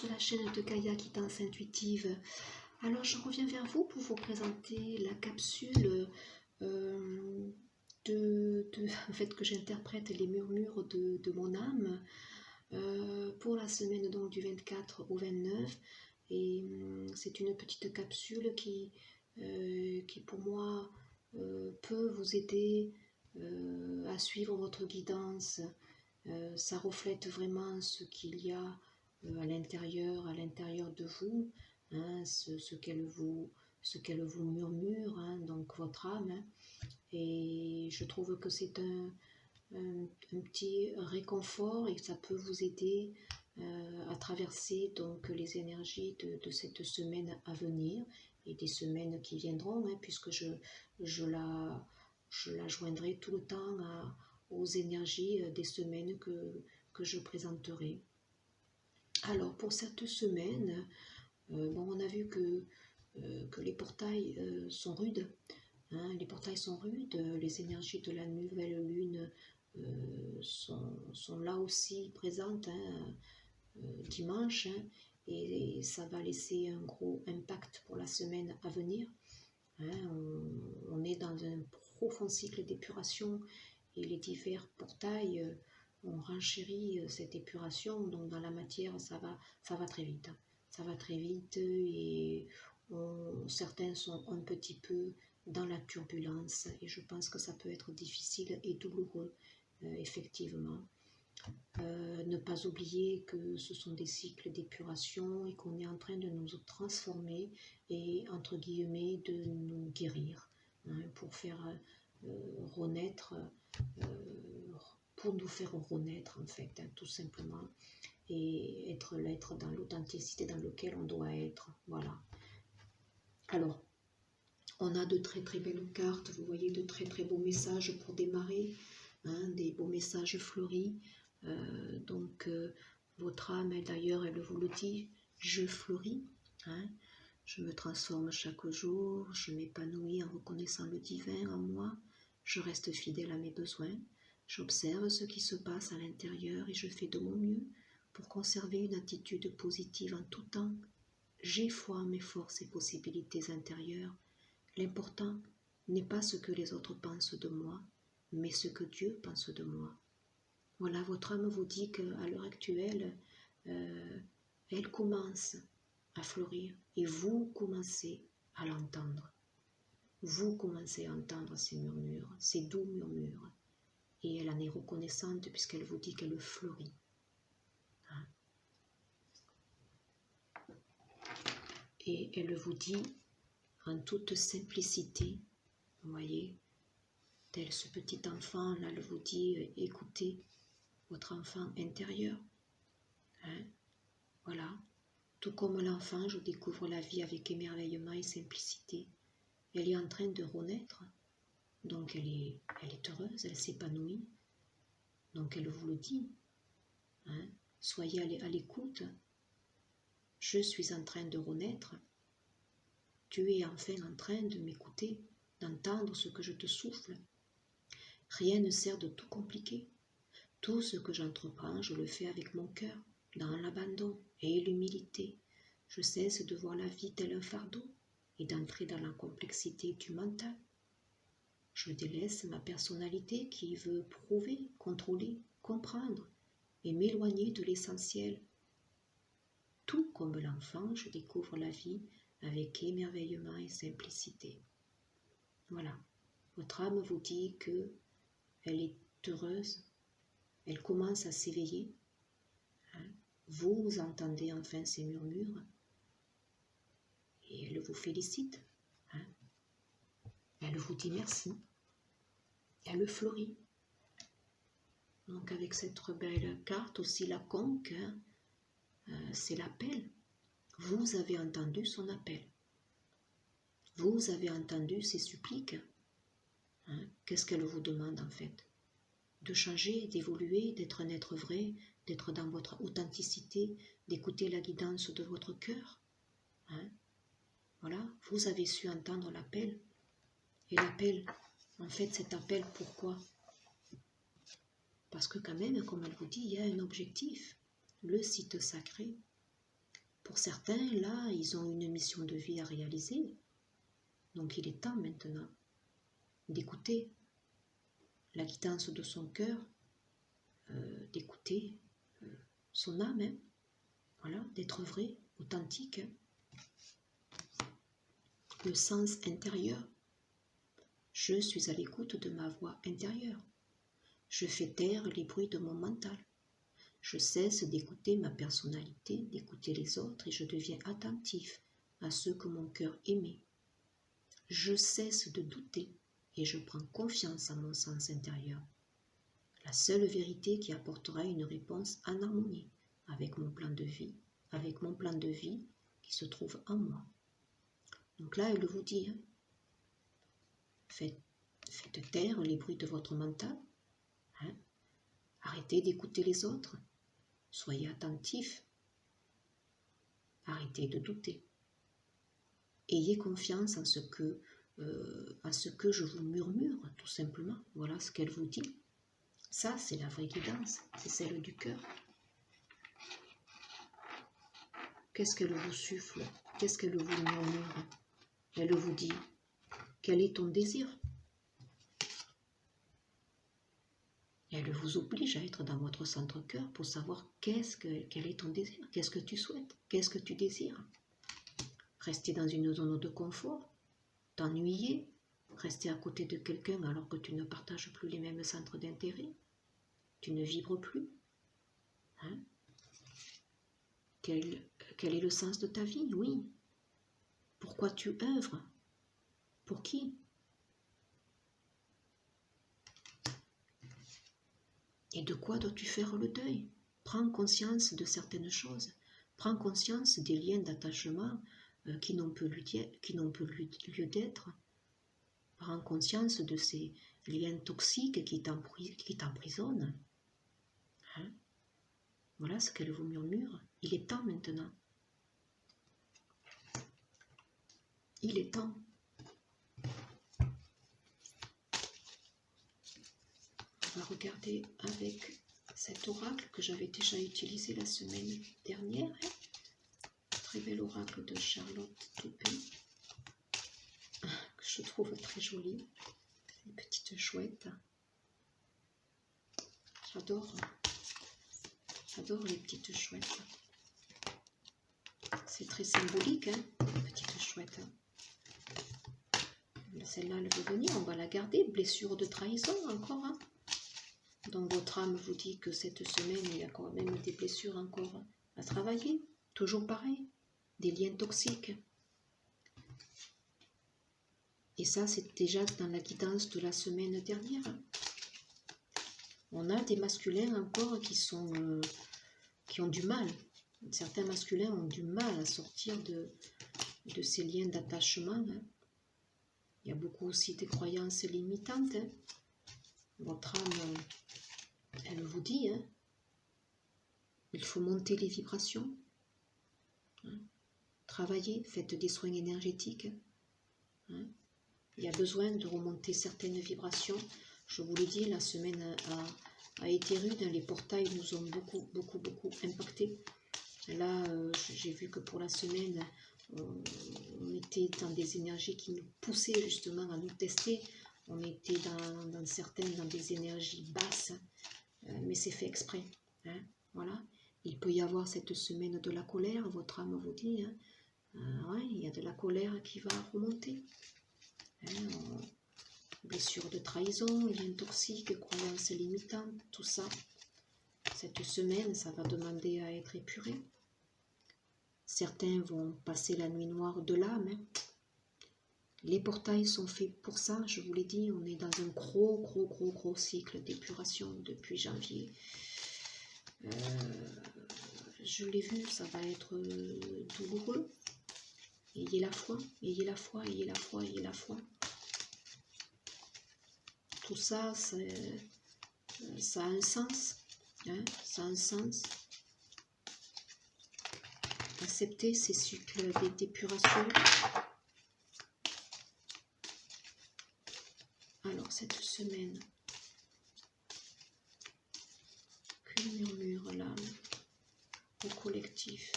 sur la chaîne de Gaïa Guidance Intuitive. Alors je reviens vers vous pour vous présenter la capsule en fait, que j'interprète les murmures de mon âme pour la semaine donc, du 24 au 29. Et c'est une petite capsule qui pour moi peut vous aider à suivre votre guidance. Ça reflète vraiment ce qu'il y a à l'intérieur de vous, hein, ce qu'elle vous murmure, hein, donc votre âme. Hein, et je trouve que c'est un petit réconfort et que ça peut vous aider à traverser donc les énergies de cette semaine à venir et des semaines qui viendront, hein, puisque je la joindrai tout le temps aux énergies des semaines que je présenterai. Alors pour cette semaine, on a vu que les portails sont rudes. Hein, les portails sont rudes, les énergies de la nouvelle lune sont là aussi présentes, hein, dimanche, hein, et ça va laisser un gros impact pour la semaine à venir. Hein, on est dans un profond cycle d'épuration et les divers portails ont renchéri cette épuration, donc dans la matière ça va très vite. Ça va très vite et certains sont un petit peu dans la turbulence et je pense que ça peut être difficile et douloureux, effectivement. Ne pas oublier que ce sont des cycles d'épuration et qu'on est en train de nous transformer et entre guillemets de nous guérir, hein, pour faire renaître, pour nous faire renaître en fait, hein, tout simplement, et être dans l'authenticité dans laquelle on doit être. Voilà. Alors, on a de très très belles cartes, vous voyez, de très très beaux messages pour démarrer, hein, des beaux messages fleuris. Donc votre âme, d'ailleurs, elle vous le dit, je fleuris, hein, je me transforme chaque jour, je m'épanouis en reconnaissant le divin en moi, je reste fidèle à mes besoins, j'observe ce qui se passe à l'intérieur et je fais de mon mieux pour conserver une attitude positive en tout temps. J'ai foi en mes forces et possibilités intérieures. L'important n'est pas ce que les autres pensent de moi, mais ce que Dieu pense de moi. Voilà, votre âme vous dit qu'à l'heure actuelle, elle commence à fleurir et vous commencez à l'entendre. Vous commencez à entendre ces murmures, ces doux murmures. Et elle en est reconnaissante puisqu'elle vous dit qu'elle fleurit. Hein? Et elle vous dit en toute simplicité, vous voyez, tel ce petit enfant, là, elle vous dit, écoutez votre enfant intérieur. Hein? Voilà. Tout comme l'enfant, je découvre la vie avec émerveillement et simplicité. Elle est en train de renaître, donc elle est heureuse, elle s'épanouit. Donc elle vous le dit. Hein? Soyez à l'écoute. Je suis en train de renaître. Tu es enfin en train de m'écouter, d'entendre ce que je te souffle. Rien ne sert de tout compliquer. Tout ce que j'entreprends, je le fais avec mon cœur, dans l'abandon et l'humilité. Je cesse de voir la vie tel un fardeau et d'entrer dans la complexité du mental. Je délaisse ma personnalité qui veut prouver, contrôler, comprendre et m'éloigner de l'essentiel. Tout comme l'enfant, je découvre la vie avec émerveillement et simplicité. Voilà, votre âme vous dit qu'elle est heureuse, elle commence à s'éveiller. Hein? Vous entendez enfin ces murmures et elle vous félicite. Hein? Elle vous dit merci. Elle fleurit. Donc avec cette belle carte aussi, la conque, hein, c'est l'appel. Vous avez entendu son appel. Vous avez entendu ses suppliques. Hein? Qu'est-ce qu'elle vous demande en fait? De changer, d'évoluer, d'être un être vrai, d'être dans votre authenticité, d'écouter la guidance de votre cœur. Hein? Voilà, vous avez su entendre l'appel. Et l'appel, en fait, cet appel, pourquoi? Parce que quand même, comme elle vous dit, il y a un objectif. Le site sacré, Pour certains, là, ils ont une mission de vie à réaliser. Donc il est temps maintenant d'écouter la guidance de son cœur, d'écouter son âme, hein. Voilà, d'être vrai, authentique. Hein. Le sens intérieur. Je suis à l'écoute de ma voix intérieure. Je fais taire les bruits de mon mental. Je cesse d'écouter ma personnalité, d'écouter les autres et je deviens attentif à ce que mon cœur aimait. Je cesse de douter et je prends confiance à mon sens intérieur. La seule vérité qui apportera une réponse en harmonie avec mon plan de vie, qui se trouve en moi. Donc là, elle vous dit, hein, faites taire les bruits de votre mental, hein, arrêtez d'écouter les autres, soyez attentifs, arrêtez de douter. Ayez confiance en ce que je vous murmure, tout simplement. Voilà ce qu'elle vous dit. Ça, c'est la vraie guidance, c'est celle du cœur. Qu'est-ce qu'elle vous souffle? Qu'est-ce qu'elle vous murmure? Elle vous dit, quel est ton désir? Elle vous oblige à être dans votre centre-cœur pour savoir quel est ton désir, qu'est-ce que tu souhaites, qu'est-ce que tu désires. Rester dans une zone de confort, t'ennuyer, rester à côté de quelqu'un alors que tu ne partages plus les mêmes centres d'intérêt, tu ne vibres plus. Hein? Quel est le sens de ta vie? Oui. Pourquoi tu œuvres? Pour qui? Et de quoi dois-tu faire le deuil? Prends conscience de certaines choses. Prends conscience des liens d'attachement qui n'ont plus lieu d'être. Prends conscience de ces liens toxiques qui t'emprisonnent. Hein? Voilà ce qu'elle vous murmure. Il est temps maintenant. Il est temps. On va regarder avec cet oracle que j'avais déjà utilisé la semaine dernière. Très bel oracle de Charlotte Toupé, que je trouve très jolie. Une petite chouette. J'adore les petites chouettes. C'est très symbolique, hein, les petites chouettes. Celle-là, elle veut venir, on va la garder. Blessure de trahison encore. Hein. Donc votre âme vous dit que cette semaine, il y a quand même des blessures encore à travailler. Toujours pareil, des liens toxiques. Et ça, c'est déjà dans la guidance de la semaine dernière. On a des masculins encore qui ont du mal. Certains masculins ont du mal à sortir de ces liens d'attachement. Hein. Il y a beaucoup aussi des croyances limitantes. Hein. Votre âme, elle vous dit, hein, il faut monter les vibrations. Hein. Travaillez, faites des soins énergétiques. Hein. Il y a besoin de remonter certaines vibrations. Je vous le dis, la semaine a été rude. Les portails nous ont beaucoup impactés. Là, j'ai vu que pour la semaine, on était dans des énergies qui nous poussaient justement à nous tester. On était dans des énergies basses, mais c'est fait exprès. Hein, voilà. Il peut y avoir cette semaine de la colère, votre âme vous dit. Hein, ouais, il y a de la colère qui va remonter. Hein, blessure de trahison, liens toxiques, croyances limitantes, tout ça. Cette semaine, ça va demander à être épuré. Certains vont passer la nuit noire de l'âme. Hein. Les portails sont faits pour ça, je vous l'ai dit, on est dans un gros cycle d'épuration depuis janvier. Je l'ai vu, ça va être douloureux. Ayez la foi, ayez la foi, ayez la foi, ayez la foi. Tout ça, ça a un sens. Hein, ça a un sens. Accepter ces cycles d'épuration. Alors, cette semaine, que murmure l'âme au collectif?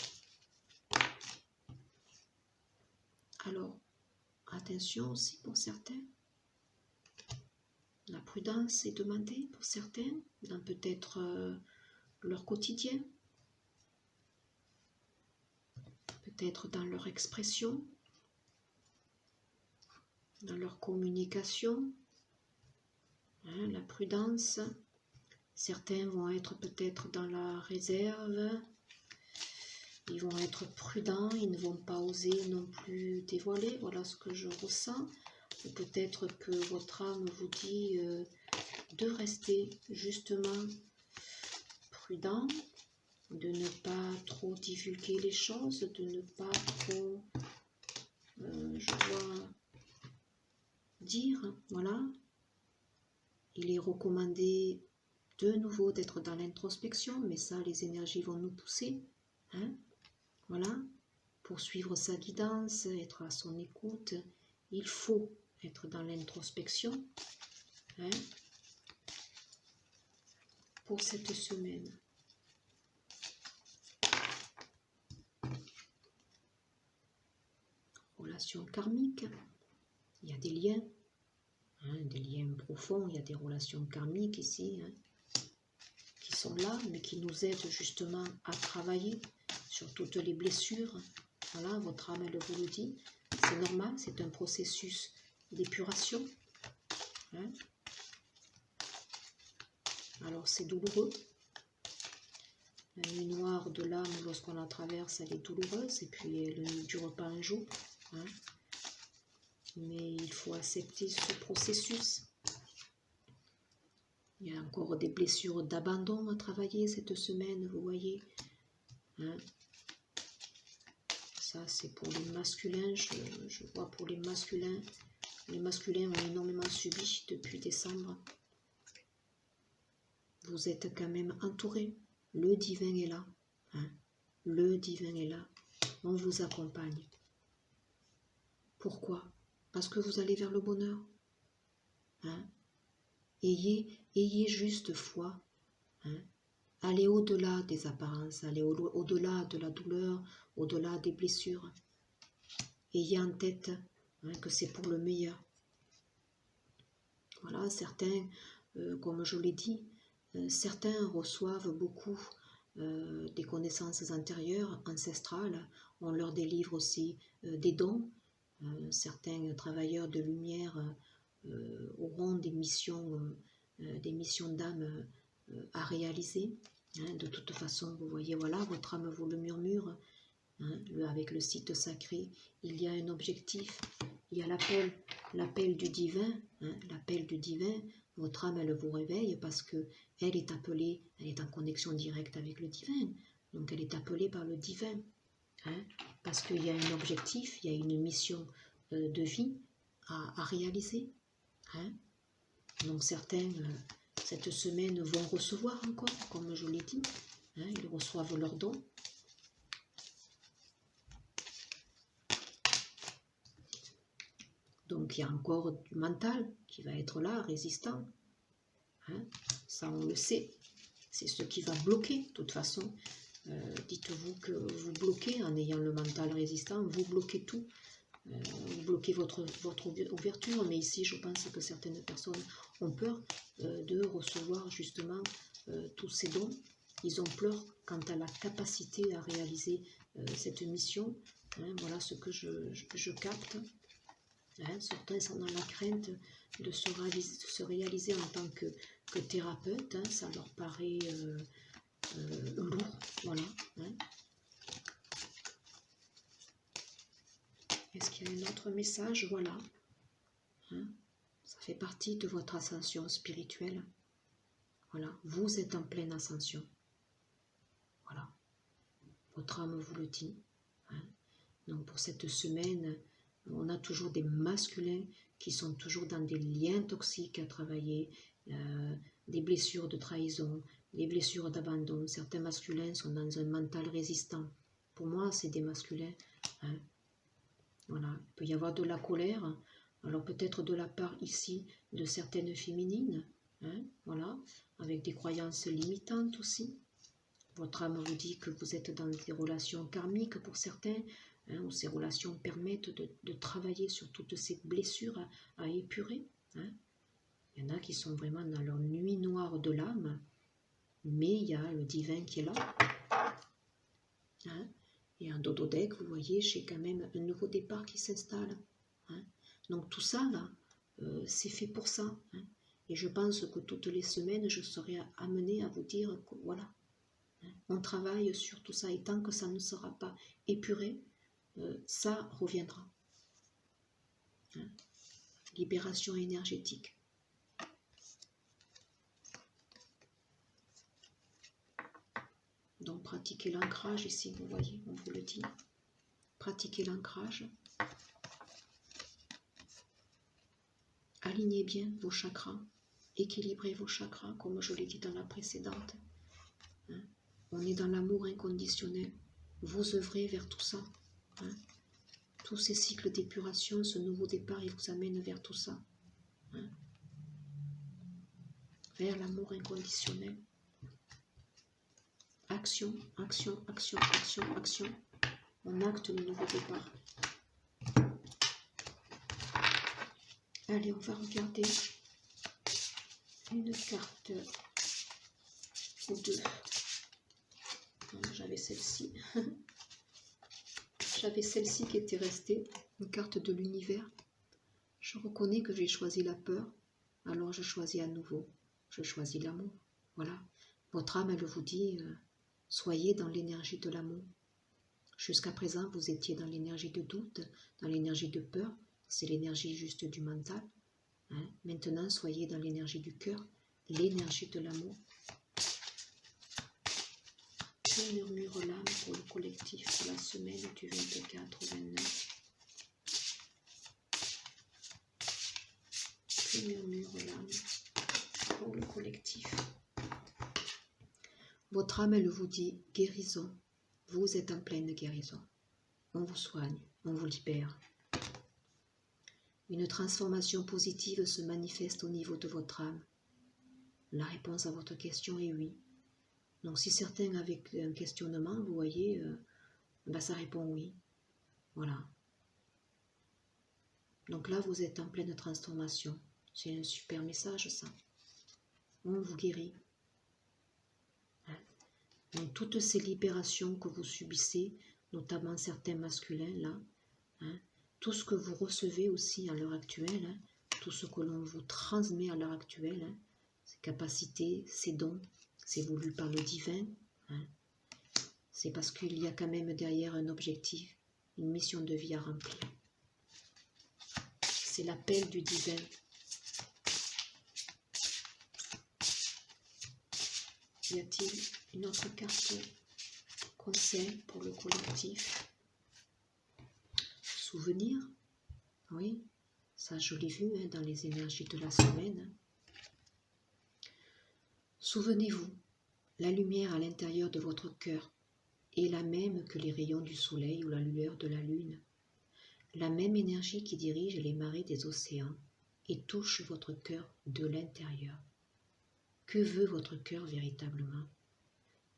Alors, attention aussi pour certains. La prudence est demandée pour certains, dans peut-être leur quotidien, peut-être dans leur expression, dans leur communication. Hein, la prudence, certains vont être peut-être dans la réserve, ils vont être prudents, ils ne vont pas oser non plus dévoiler, voilà ce que je ressens. Ou peut-être que votre âme vous dit de rester justement prudent, de ne pas trop divulguer les choses, de ne pas trop, je vois, dire, voilà. Il est recommandé de nouveau d'être dans l'introspection, mais ça, les énergies vont nous pousser, hein, voilà. Pour suivre sa guidance, être à son écoute, il faut être dans l'introspection, hein, pour cette semaine. Relation karmique, il y a des liens, hein, des liens profonds, il y a des relations karmiques ici, hein, qui sont là, mais qui nous aident justement à travailler sur toutes les blessures. Voilà, votre âme, elle vous le dit, c'est normal, c'est un processus d'épuration. Hein. Alors c'est douloureux. La nuit noire de l'âme, lorsqu'on la traverse, elle est douloureuse, et puis elle ne dure pas un jour. Hein. Mais il faut accepter ce processus. Il y a encore des blessures d'abandon à travailler cette semaine, vous voyez. Hein. Ça, c'est pour les masculins. Je vois pour les masculins. Les masculins ont énormément subi depuis décembre. Vous êtes quand même entourés. Le divin est là. Hein. Le divin est là. On vous accompagne. Pourquoi? Parce que vous allez vers le bonheur. Hein. Ayez juste foi. Hein. Allez au-delà des apparences, allez au-delà de la douleur, au-delà des blessures. Ayez en tête, hein, que c'est pour le meilleur. Voilà, certains, comme je l'ai dit, certains reçoivent beaucoup des connaissances antérieures, ancestrales. On leur délivre aussi des dons. Certains travailleurs de lumière auront des missions d'âme à réaliser. Hein. De toute façon, vous voyez, voilà, votre âme vous le murmure. Hein, avec le site sacré, il y a un objectif, il y a l'appel du divin, hein, l'appel du divin. Votre âme, elle vous réveille parce que elle est appelée, elle est en connexion directe avec le divin, donc elle est appelée par le divin, hein, parce qu'il y a un objectif, il y a une mission de vie à réaliser. Hein. Donc certains, cette semaine, vont recevoir encore, comme je l'ai dit, hein, ils reçoivent leurs dons. Donc il y a encore du mental qui va être là, résistant. Hein, ça on le sait. C'est ce qui va bloquer. De toute façon, dites-vous que vous bloquez en ayant le mental résistant, vous bloquez tout. Vous bloquez votre ouverture. Mais ici, je pense que certaines personnes ont peur de recevoir justement tous ces dons. Ils ont peur quant à la capacité à réaliser cette mission. Hein, voilà ce que je capte. Hein, certains sont dans la crainte de se réaliser en tant que thérapeute. Hein, ça leur paraît lourd. Voilà. Hein. Est-ce qu'il y a un autre message? Voilà. Hein, ça fait partie de votre ascension spirituelle. Voilà. Vous êtes en pleine ascension. Voilà. Votre âme vous le dit. Hein. Donc pour cette semaine, on a toujours des masculins qui sont toujours dans des liens toxiques à travailler, des blessures de trahison, des blessures d'abandon. Certains masculins sont dans un mental résistant. Pour moi, c'est des masculins. Hein. Voilà. Il peut y avoir de la colère, alors peut-être de la part ici de certaines féminines, hein, voilà, avec des croyances limitantes aussi. Votre âme vous dit que vous êtes dans des relations karmiques pour certains, où ces relations permettent de travailler sur toutes ces blessures à épurer. Il y en a qui sont vraiment dans leur nuit noire de l'âme, mais il y a le divin qui est là. Et en dodo deck, vous voyez, j'ai quand même un nouveau départ qui s'installe. Donc tout ça, là, c'est fait pour ça. Et je pense que toutes les semaines, je serai amenée à vous dire que voilà, on travaille sur tout ça. Et tant que ça ne sera pas épuré, ça reviendra. Libération énergétique. Donc pratiquez l'ancrage ici, vous voyez, on vous le dit. Pratiquez l'ancrage. Alignez bien vos chakras. Équilibrez vos chakras, comme je l'ai dit dans la précédente. On est dans l'amour inconditionnel. Vous œuvrez vers tout ça. Tous ces cycles d'épuration, ce nouveau départ, il vous amène vers tout ça. Vers l'amour inconditionnel. Action, action, action, action, action. On acte le nouveau départ. Allez, on va regarder une carte ou deux. J'avais celle-ci. J'avais celle-ci qui était restée, une carte de l'univers. Je reconnais que j'ai choisi la peur, alors je choisis à nouveau. Je choisis l'amour. Voilà. Votre âme, elle vous dit, soyez dans l'énergie de l'amour. Jusqu'à présent, vous étiez dans l'énergie de doute, dans l'énergie de peur. C'est l'énergie juste du mental. Maintenant, soyez dans l'énergie du cœur, l'énergie de l'amour. Que murmure l'âme pour le collectif pour la semaine du 24 au 29? Que murmure l'âme pour le collectif? Votre âme, elle vous dit guérison. Vous êtes en pleine guérison. On vous soigne, on vous libère. Une transformation positive se manifeste au niveau de votre âme. La réponse à votre question est oui. Donc si certains avaient un questionnement, vous voyez, ça répond oui. Voilà. Donc là, vous êtes en pleine transformation. C'est un super message, ça. On vous guérit. Donc toutes ces libérations que vous subissez, notamment certains masculins, là, tout ce que vous recevez aussi à l'heure actuelle, tout ce que l'on vous transmet à l'heure actuelle, ces capacités, ces dons, c'est voulu par le divin, c'est parce qu'il y a quand même derrière un objectif, une mission de vie à remplir. C'est l'appel du divin. Y a-t-il une autre carte conseil pour le collectif? Souvenir, oui, ça je l'ai vu dans les énergies de la semaine. Souvenez-vous, la lumière à l'intérieur de votre cœur est la même que les rayons du soleil ou la lueur de la lune, la même énergie qui dirige les marées des océans et touche votre cœur de l'intérieur. Que veut votre cœur véritablement?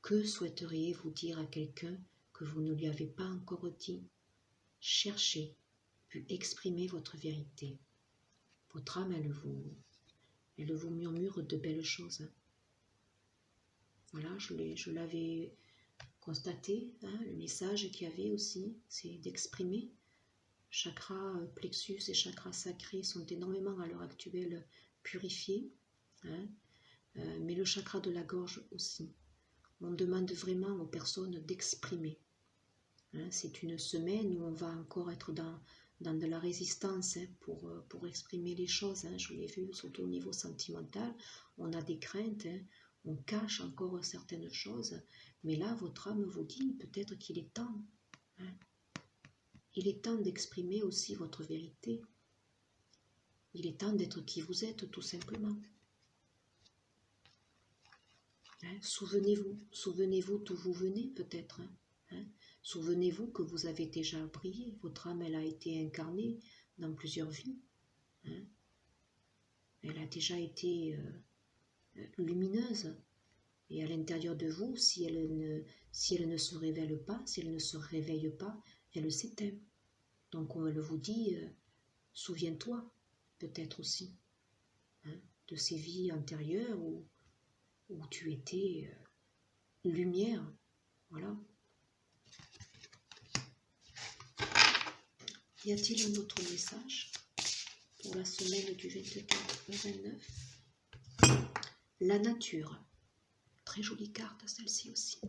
Que souhaiteriez-vous dire à quelqu'un que vous ne lui avez pas encore dit? Cherchez, puis exprimez votre vérité. Votre âme, elle vous murmure de belles choses. Voilà, je l'avais constaté, le message qu'il y avait aussi, c'est d'exprimer. Chakras plexus et chakras sacrés sont énormément à l'heure actuelle purifiés, mais le chakra de la gorge aussi. On demande vraiment aux personnes d'exprimer. C'est une semaine où on va encore être dans de la résistance pour exprimer les choses. Je l'ai vu, surtout au niveau sentimental, on a des craintes, on cache encore certaines choses, mais là, votre âme vous dit peut-être qu'il est temps. Il est temps d'exprimer aussi votre vérité. Il est temps d'être qui vous êtes, tout simplement. Souvenez-vous d'où vous venez peut-être. Souvenez-vous que vous avez déjà brillé. Votre âme, elle a été incarnée dans plusieurs vies. Elle a déjà été lumineuse. Et à l'intérieur de vous, si elle ne se révèle pas, si elle ne se réveille pas, elle s'éteint. Donc elle vous dit, souviens-toi peut-être aussi hein, de ces vies antérieures où tu étais lumière. Voilà. Y a-t-il un autre message pour la semaine du 24 au 29? La nature. Très jolie carte, celle-ci aussi.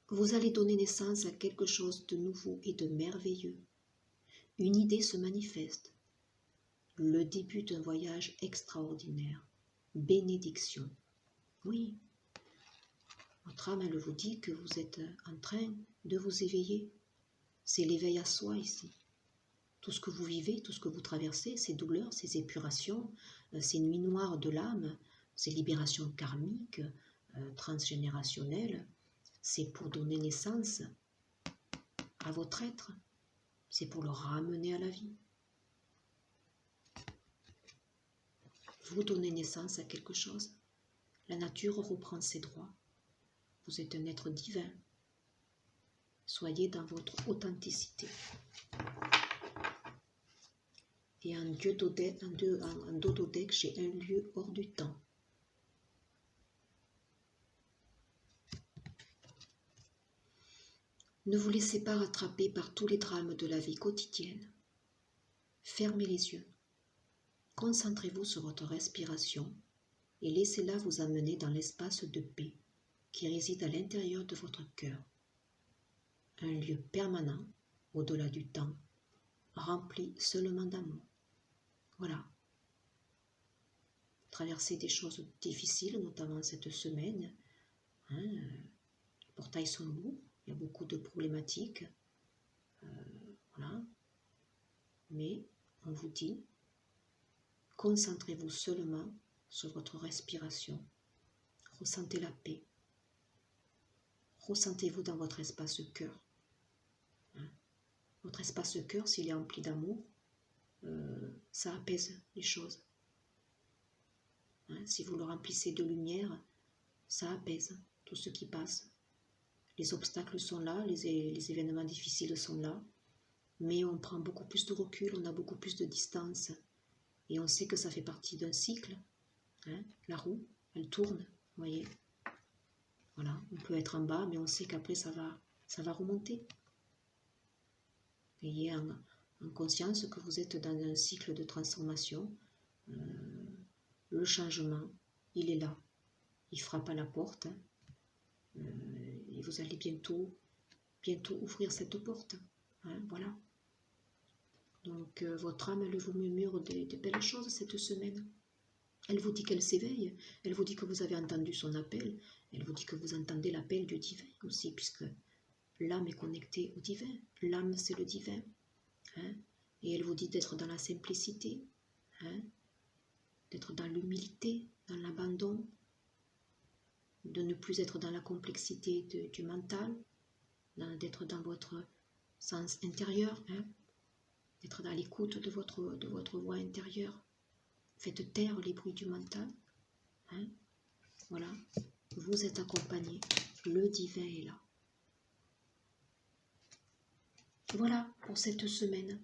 Vous allez donner naissance à quelque chose de nouveau et de merveilleux. Une idée se manifeste. Le début d'un voyage extraordinaire. Bénédiction. Oui. Votre âme, elle vous dit que vous êtes en train de vous éveiller. C'est l'éveil à soi ici. Tout ce que vous vivez, tout ce que vous traversez, ces douleurs, ces épurations, ces nuits noires de l'âme, ces libérations karmiques, transgénérationnelles, c'est pour donner naissance à votre être. C'est pour le ramener à la vie. Vous donnez naissance à quelque chose. La nature reprend ses droits. Vous êtes un être divin. Soyez dans votre authenticité. Et en Dododek, j'ai un lieu hors du temps. Ne vous laissez pas rattraper par tous les drames de la vie quotidienne. Fermez les yeux. Concentrez-vous sur votre respiration et laissez-la vous amener dans l'espace de paix qui réside à l'intérieur de votre cœur. Un lieu permanent, au-delà du temps, rempli seulement d'amour. Voilà. Traversez des choses difficiles, notamment cette semaine. Les portails sont lourds, il y a beaucoup de problématiques. Voilà. Mais on vous dit, concentrez-vous seulement sur votre respiration. Ressentez la paix. Ressentez-vous dans votre espace cœur. Votre espace cœur, s'il est rempli d'amour, ça apaise les choses. Si vous le remplissez de lumière, ça apaise tout ce qui passe. Les obstacles sont là, les événements difficiles sont là, mais on prend beaucoup plus de recul, on a beaucoup plus de distance, et on sait que ça fait partie d'un cycle. La roue, elle tourne, vous voyez. Voilà, on peut être en bas, mais on sait qu'après ça va remonter. Ayez en conscience que vous êtes dans un cycle de transformation. Le changement, il est là. Il frappe à la porte. Et vous allez bientôt ouvrir cette porte. Voilà. Donc, votre âme, elle vous murmure des belles choses cette semaine. Elle vous dit qu'elle s'éveille. Elle vous dit que vous avez entendu son appel. Elle vous dit que vous entendez l'appel du divin aussi, puisque l'âme est connectée au divin. L'âme, c'est le divin. Et elle vous dit d'être dans la simplicité, d'être dans l'humilité, dans l'abandon, de ne plus être dans la complexité du mental, d'être dans votre sens intérieur, d'être dans l'écoute de votre voix intérieure. Faites taire les bruits du mental. Voilà, vous êtes accompagné, le divin est là. Voilà pour cette semaine.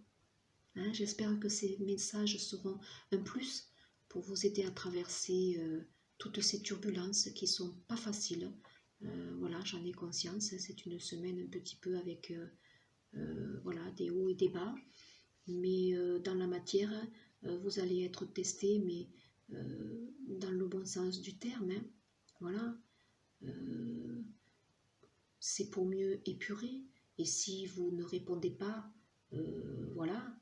J'espère que ces messages seront un plus pour vous aider à traverser toutes ces turbulences qui ne sont pas faciles. Voilà, j'en ai conscience. C'est une semaine un petit peu avec voilà, des hauts et des bas. Mais dans la matière, vous allez être testé, mais dans le bon sens du terme. Voilà. C'est pour mieux épurer. Et si vous ne répondez pas, voilà,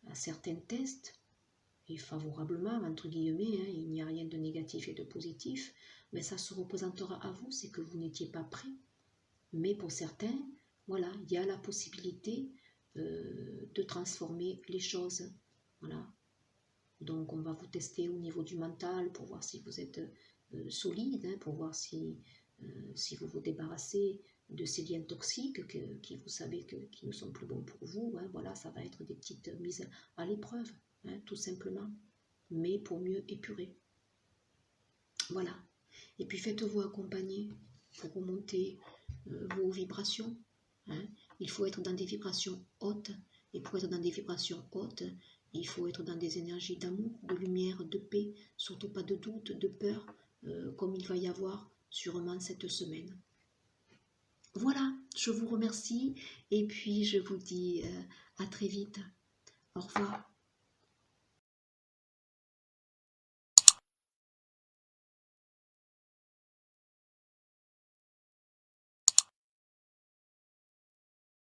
à certains tests, et favorablement, entre guillemets, il n'y a rien de négatif et de positif, mais ça se représentera à vous, c'est que vous n'étiez pas prêt. Mais pour certains, voilà, il y a la possibilité de transformer les choses. Voilà. Donc on va vous tester au niveau du mental pour voir si vous êtes solide, pour voir si vous vous débarrassez de ces liens toxiques qui vous savez qui ne sont plus bons pour vous. Voilà, ça va être des petites mises à l'épreuve, tout simplement, mais pour mieux épurer. Voilà. Et puis faites-vous accompagner pour remonter vos vibrations. Hein. Il faut être dans des vibrations hautes. Et pour être dans des vibrations hautes, il faut être dans des énergies d'amour, de lumière, de paix, surtout pas de doute, de peur, comme il va y avoir sûrement cette semaine. Voilà, je vous remercie et puis je vous dis à très vite. Au revoir.